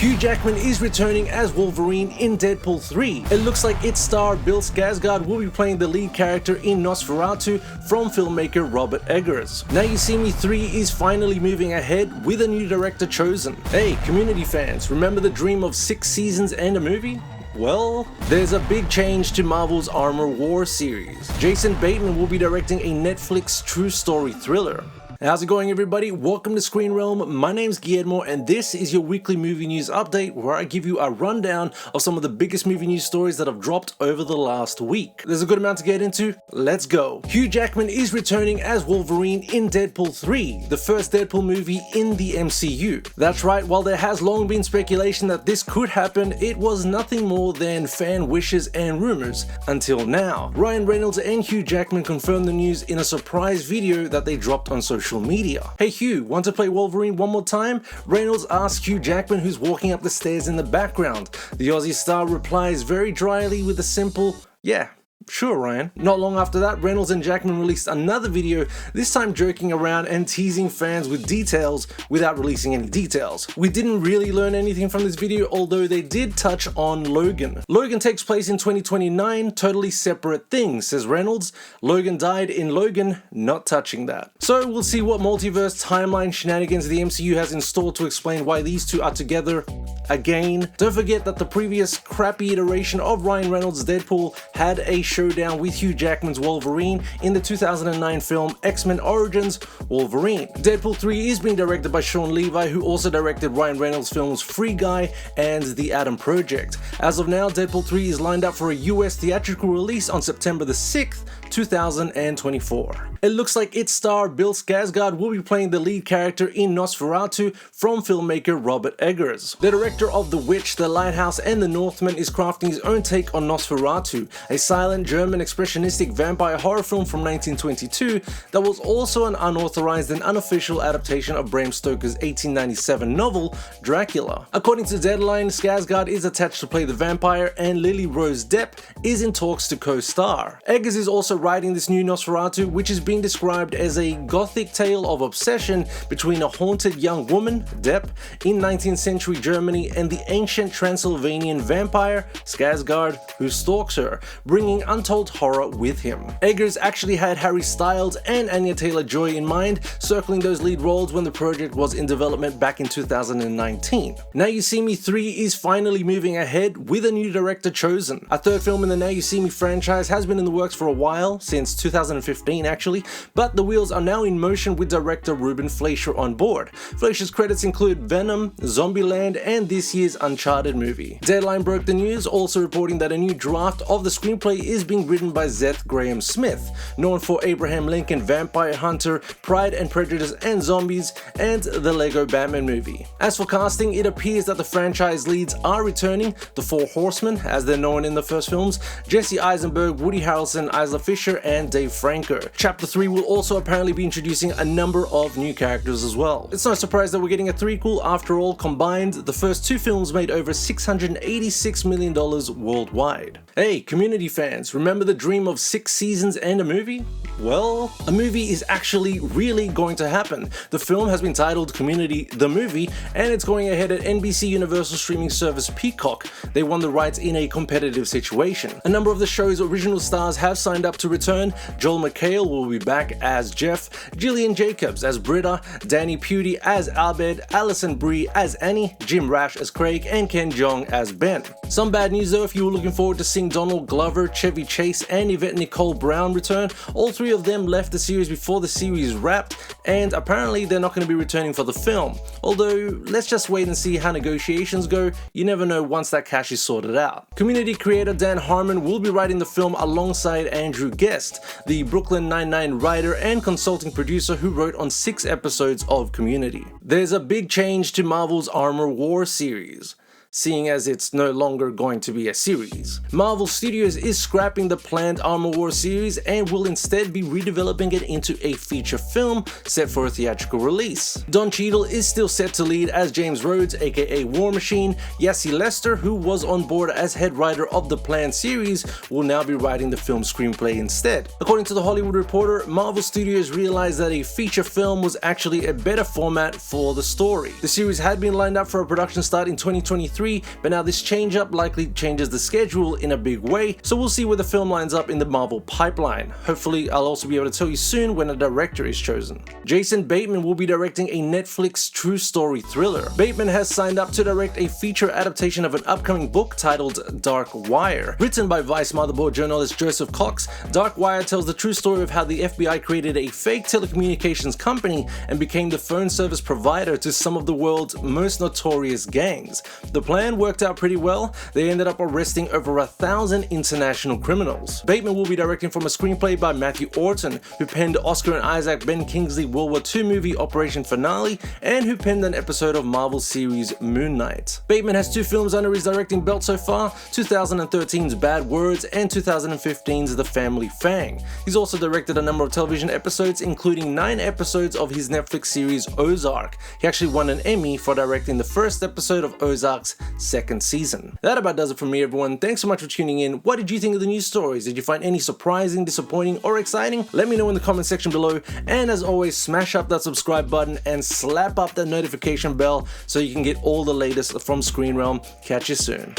Hugh Jackman is returning as Wolverine in Deadpool 3. It looks like its star Bill Skarsgard will be playing the lead character in Nosferatu from filmmaker Robert Eggers. Now You See Me 3 is finally moving ahead with a new director chosen. Hey, Community fans, remember the dream of 6 seasons and a movie? Well, there's a big change to Marvel's Armor War series. Jason Bateman will be directing a Netflix true story thriller. How's it going, everybody? Welcome to Screen Realm. My name's Guillermo and this is your weekly movie news update where I give you a rundown of some of the biggest movie news stories that have dropped over the last week. There's a good amount to get into. Let's go. Hugh Jackman is returning as Wolverine in Deadpool 3, the first Deadpool movie in the MCU. That's right, while there has long been speculation that this could happen, it was nothing more than fan wishes and rumors until now. Ryan Reynolds and Hugh Jackman confirmed the news in a surprise video that they dropped on social media. Hey Hugh, want to play Wolverine one more time? Reynolds asks Hugh Jackman, who's walking up the stairs in the background. The Aussie star replies very dryly with a simple, "Yeah. Sure, Ryan." Not long after that, Reynolds and Jackman released another video, this time joking around and teasing fans with details without releasing any details. We didn't really learn anything from this video, although they did touch on Logan. Logan takes place in 2029, totally separate things, says Reynolds. Logan died in Logan, not touching that. So we'll see what multiverse timeline shenanigans the MCU has in store to explain why these two are together again. Don't forget that the previous crappy iteration of Ryan Reynolds' Deadpool had a showdown with Hugh Jackman's Wolverine in the 2009 film X-Men Origins Wolverine. Deadpool 3 is being directed by Shawn Levy, who also directed Ryan Reynolds' films Free Guy and The Adam Project. As of now, Deadpool 3 is lined up for a US theatrical release on September the 6th, 2024. It looks like its star Bill Skarsgard will be playing the lead character in Nosferatu from filmmaker Robert Eggers. The director of The Witch, The Lighthouse and The Northman is crafting his own take on Nosferatu, a silent German expressionistic vampire horror film from 1922 that was also an unauthorized and unofficial adaptation of Bram Stoker's 1897 novel Dracula. According to Deadline, Skarsgard is attached to play the vampire and Lily Rose Depp is in talks to co-star. Eggers is also writing this new Nosferatu, which is being described as a gothic tale of obsession between a haunted young woman, Depp, in 19th century Germany and the ancient Transylvanian vampire, Skarsgard, who stalks her, bringing untold horror with him. Eggers actually had Harry Styles and Anya Taylor-Joy in mind, circling those lead roles when the project was in development back in 2019. Now You See Me 3 is finally moving ahead with a new director chosen. A third film in the Now You See Me franchise has been in the works for a while, since 2015 actually, but the wheels are now in motion with director Ruben Fleischer on board. Fleischer's credits include Venom, Zombieland and this year's Uncharted movie. Deadline broke the news, also reporting that a new draft of the screenplay is being written by Seth Graham Smith, known for Abraham Lincoln Vampire Hunter, Pride and Prejudice and Zombies, and the Lego Batman movie. As for casting, it appears that the franchise leads are returning, the Four Horsemen, as they're known in the first films, Jesse Eisenberg, Woody Harrelson, Isla Fisher, and Dave Franco. Chapter 3 will also apparently be introducing a number of new characters as well. It's no surprise that we're getting a threequel. After all, combined, the first two films made over $686 million worldwide. Hey, Community fans, remember the dream of 6 seasons and a movie? Well, a movie is actually really going to happen. The film has been titled Community the Movie, and it's going ahead at NBC Universal streaming service Peacock. They won the rights in a competitive situation. A number of the show's original stars have signed up to return. Joel McHale will be back as Jeff, Gillian Jacobs as Britta, Danny Pudi as Abed, Alison Brie as Annie, Jim Rash as Craig, and Ken Jeong as Ben. Some bad news though, if you were looking forward to seeing Donald Glover, Chevy Chase, and Yvette Nicole Brown return, all three of them left the series before the series wrapped, and apparently they're not going to be returning for the film. Although, let's just wait and see how negotiations go. You never know once that cash is sorted out. Community creator Dan Harmon will be writing the film alongside Andrew Guest, the Brooklyn Nine-Nine writer and consulting producer who wrote on 6 episodes of Community. There's a big change to Marvel's Armor War series. seeing as it's no longer going to be a series. Marvel Studios is scrapping the planned Armor Wars series and will instead be redeveloping it into a feature film set for a theatrical release. Don Cheadle is still set to lead as James Rhodes, aka War Machine. Yassi Lester, who was on board as head writer of the planned series, will now be writing the film's screenplay instead. According to The Hollywood Reporter, Marvel Studios realized that a feature film was actually a better format for the story. The series had been lined up for a production start in 2023, but now this change-up likely changes the schedule in a big way, so we'll see where the film lines up in the Marvel pipeline. Hopefully, I'll also be able to tell you soon when a director is chosen. Jason Bateman will be directing a Netflix true story thriller. Bateman has signed up to direct a feature adaptation of an upcoming book titled Dark Wire. Written by Vice Motherboard journalist Joseph Cox, Dark Wire tells the true story of how the FBI created a fake telecommunications company and became the phone service provider to some of the world's most notorious gangs. The plan worked out pretty well. They ended up arresting over 1,000 international criminals. Bateman will be directing from a screenplay by Matthew Orton, who penned Oscar and Isaac Ben Kingsley World War II movie Operation Finale, and who penned an episode of Marvel series Moon Knight. Bateman has 2 films under his directing belt so far, 2013's Bad Words and 2015's The Family Fang. He's also directed a number of television episodes, including 9 episodes of his Netflix series Ozark. He actually won an Emmy for directing the first episode of Ozark's 2nd season. That about does it for me, everyone. Thanks so much for tuning in. What did you think of the news stories? Did you find any surprising, disappointing, or exciting? Let me know in the comment section below, and as always, smash up that subscribe button and slap up that notification bell so you can get all the latest from Screen Realm. Catch you soon.